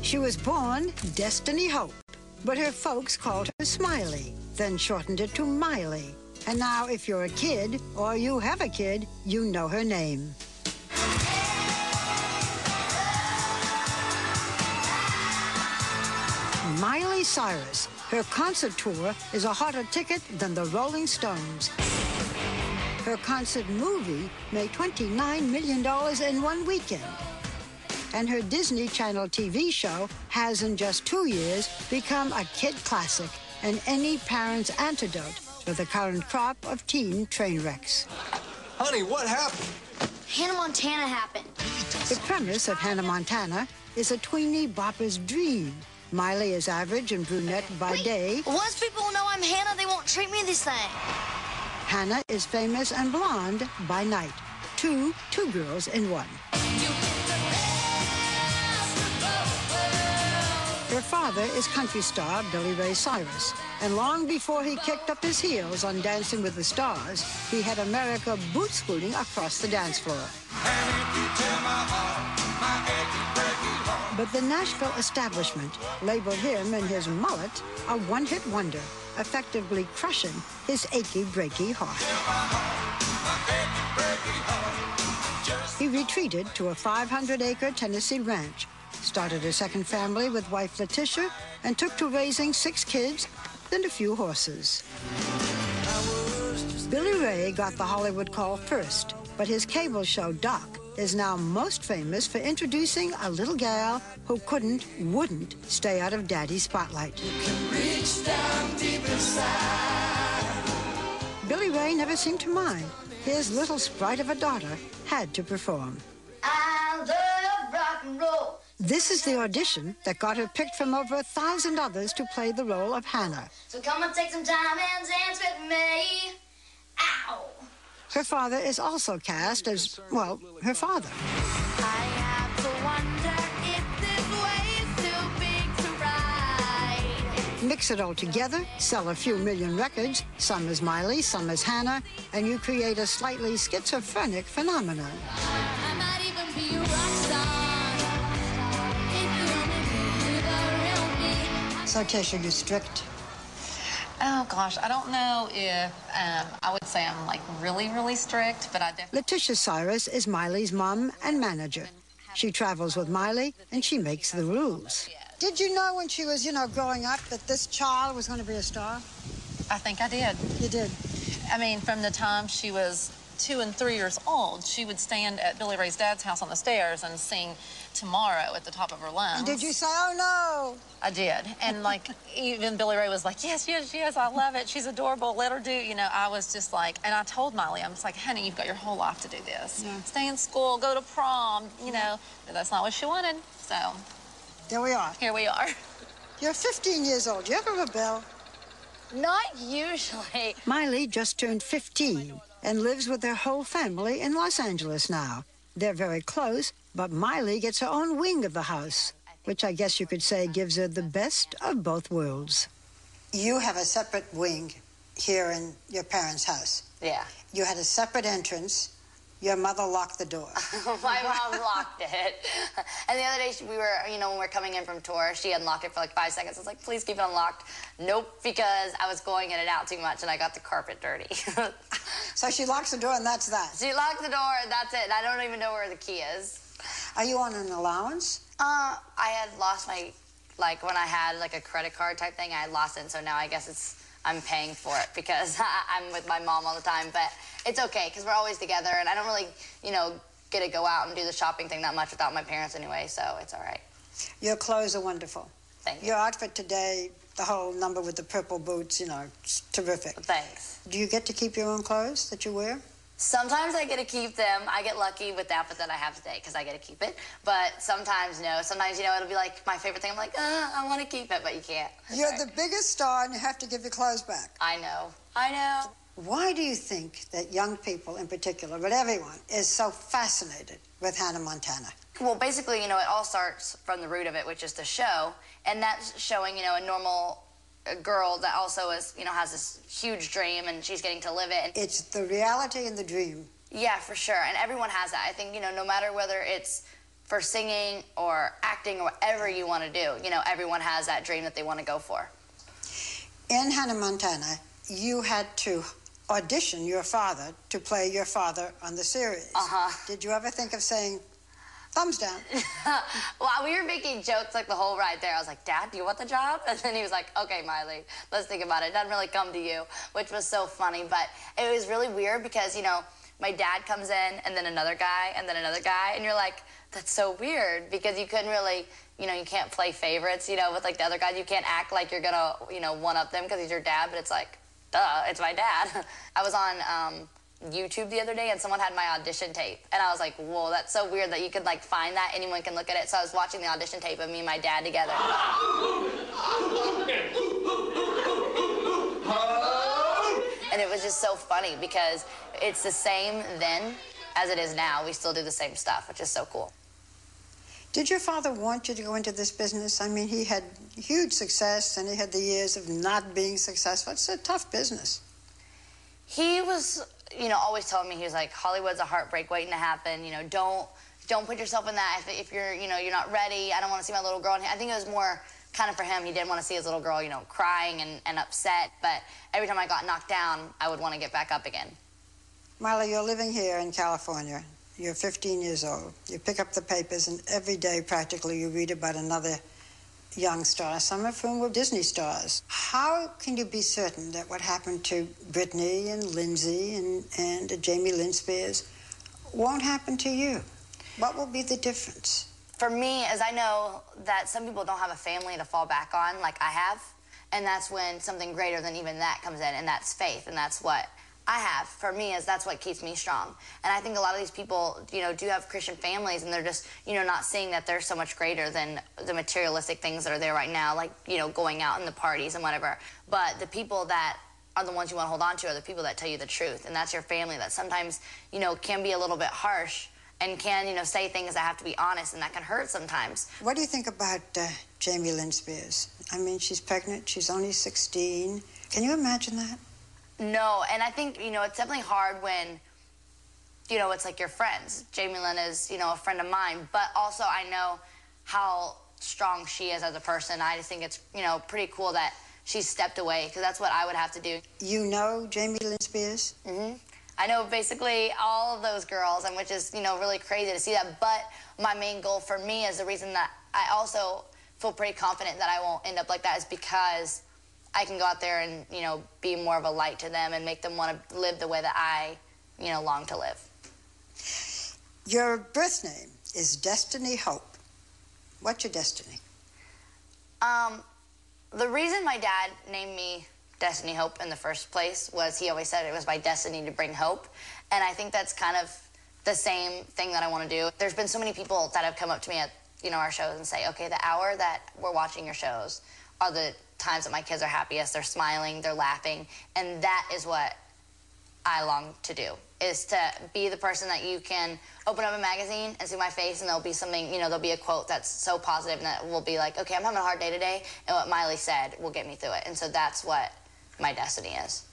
She was born Destiny Hope, but her folks called her Smiley, then shortened it to Miley. And now if you're a kid, or you have a kid, you know her name. Miley Cyrus. Her concert tour is a hotter ticket than the Rolling Stones. Her concert movie made $29 million in one weekend. And her Disney Channel TV show has, in just 2 years, become a kid classic and any parent's antidote for the current crop of teen train wrecks. Honey, what happened? Hannah Montana happened. The premise of Hannah Montana is a tweenie bopper's dream. Miley is average and brunette by day. Once people know I'm Hannah, they won't treat me this thing. Hannah is famous and blonde by night. Two girls in one. Her father is country star Billy Ray Cyrus, and long before he kicked up his heels on Dancing with the Stars, he had America boot-scooting across the dance floor. But the Nashville establishment labeled him and his mullet a one-hit wonder, effectively crushing his achy, breaky heart. He retreated to a 500-acre Tennessee ranch, started a second family with wife Letitia, and took to raising 6 kids and a few horses. Billy Ray got the Hollywood call first, but his cable show, Doc, is now most famous for introducing a little gal who wouldn't stay out of Daddy's spotlight. Reach down deep inside. Billy Ray never seemed to mind. His little sprite of a daughter had to perform. I love rock and roll. This is the audition that got her picked from over 1,000 others to play the role of Hannah. So come and take some time and dance with me. Ow! Her father is also cast as, well, her father. I have to wonder if this way is too big to ride. Mix it all together, sell a few million records, some as Miley, some as Hannah, and you create a slightly schizophrenic phenomenon. I might even be a rock star if you only knew the real me. So, Tisha, you're strict? Oh, gosh, I don't know if I would say I'm, like, really, really strict, but I definitely... Letitia Cyrus is Miley's mom and manager. She travels with Miley, and she makes the rules. Did you know when she was, growing up that this child was going to be a star? I think I did. You did? I mean, from the time she was 2 and 3 years old, she would stand at Billy Ray's dad's house on the stairs and sing Tomorrow at the top of her lungs. And did you say, oh, no? I did. And, like, even Billy Ray was like, yes, yes, yes, I love it. She's adorable. Let her do, I was just like, and I told Miley, I'm just like, honey, you've got your whole life to do this. Yeah. Stay in school, go to prom, But that's not what she wanted, so. There we are. Here we are. You're 15 years old. Do you ever rebel? Not usually. Miley just turned 15 and lives with their whole family in Los Angeles now. They're very close, but Miley gets her own wing of the house, which I guess you could say gives her the best of both worlds. You have a separate wing here in your parents' house. Yeah. You had a separate entrance. Your mother locked the door. My mom locked it. And the other day, we were, when we were coming in from tour, she unlocked it for like 5 seconds. I was like, please keep it unlocked. Nope, because I was going in and out too much and I got the carpet dirty. So she locks the door and that's that? She locked the door and that's it. And I don't even know where the key is. Are you on an allowance? I had lost my, when I had a credit card type thing, I had lost it. And so now I guess I'm paying for it because I'm with my mom all the time. But it's okay because we're always together and I don't really, get to go out and do the shopping thing that much without my parents anyway, so it's all right. Your clothes are wonderful. Thank you. Your outfit today, the whole number with the purple boots, it's terrific. Thanks. Do you get to keep your own clothes that you wear? Sometimes I get to keep them. I get lucky with the outfit that I have today because I get to keep it. But sometimes, no. Sometimes, it'll be like my favorite thing. I'm like, I want to keep it, but you can't. You're the biggest star and you have to give your clothes back. I know. I know. Why do you think that young people in particular, but everyone, is so fascinated with Hannah Montana? Well, basically, it all starts from the root of it, which is the show. And that's showing, a normal girl that also is, has this huge dream and she's getting to live it. It's the reality and the dream. Yeah, for sure. And everyone has that. I think, no matter whether it's for singing or acting or whatever you want to do. You know, everyone has that dream that they want to go for. In Hannah Montana, you had to audition your father to play your father on the series. Did you ever think of saying, thumbs down? Well, we were making jokes like the whole ride there. I was like, Dad, do you want the job? And then he was like, okay, Miley, let's think about it. It doesn't really come to you, which was so funny. But it was really weird because, you know, my dad comes in and then another guy and then another guy. And you're like, that's so weird because you couldn't really, you know, you can't play favorites, you know, with like the other guys. You can't act like you're gonna, you know, one-up them because he's your dad, but it's like, duh, it's my dad. I was on YouTube the other day and someone had my audition tape. And I was like, whoa, that's so weird that you could like find that, anyone can look at it. So I was watching the audition tape of me and my dad together. And it was just so funny because it's the same then as it is now. We still do the same stuff, which is so cool. Did your father want you to go into this business? I mean, he had huge success and he had the years of not being successful. It's a tough business. He was, you know, always telling me, he was like, Hollywood's a heartbreak waiting to happen. You know, don't put yourself in that. If you're, you know, you're not ready. I don't want to see my little girl. And I think it was more kind of for him. He didn't want to see his little girl, you know, crying and upset. But every time I got knocked down, I would want to get back up again. Miley, you're living here in California. You're 15 years old. You pick up the papers, and every day, practically, you read about another young star, some of whom were Disney stars. How can you be certain that what happened to Britney and Lindsay and Jamie Lynn Spears won't happen to you? What will be the difference? For me, as I know that some people don't have a family to fall back on like I have, and that's when something greater than even that comes in, and that's faith, and that's what I have, for me, is that's what keeps me strong. And I think a lot of these people, you know, do have Christian families, and they're just, you know, not seeing that they're so much greater than the materialistic things that are there right now, like, you know, going out in the parties and whatever. But the people that are the ones you want to hold on to are the people that tell you the truth, and that's your family that sometimes, you know, can be a little bit harsh and can, you know, say things that have to be honest, and that can hurt sometimes. What do you think about Jamie Lynn Spears? I mean, she's pregnant, she's only 16. Can you imagine that? No, and I think, you know, it's definitely hard when, you know, it's like your friends. Jamie Lynn is, you know, a friend of mine, but also I know how strong she is as a person. I just think it's, you know, pretty cool that she's stepped away, because that's what I would have to do. You know Jamie Lynn Spears? Mm-hmm. I know basically all of those girls, and which is, you know, really crazy to see that. But my main goal for me is the reason that I also feel pretty confident that I won't end up like that is because I can go out there and, you know, be more of a light to them and make them want to live the way that I, you know, long to live. Your birth name is Destiny Hope. What's your destiny? The reason my dad named me Destiny Hope in the first place was he always said it was my destiny to bring hope. And I think that's kind of the same thing that I want to do. There's been so many people that have come up to me at, you know, our shows and say, okay, the hour that we're watching your shows are the times that my kids are happiest. They're smiling, they're laughing, and that is what I long to do, is to be the person that you can open up a magazine and see my face, and there'll be something, you know, there'll be a quote that's so positive and that will be like, okay, I'm having a hard day today, and what Miley said will get me through it. And so that's what my destiny is.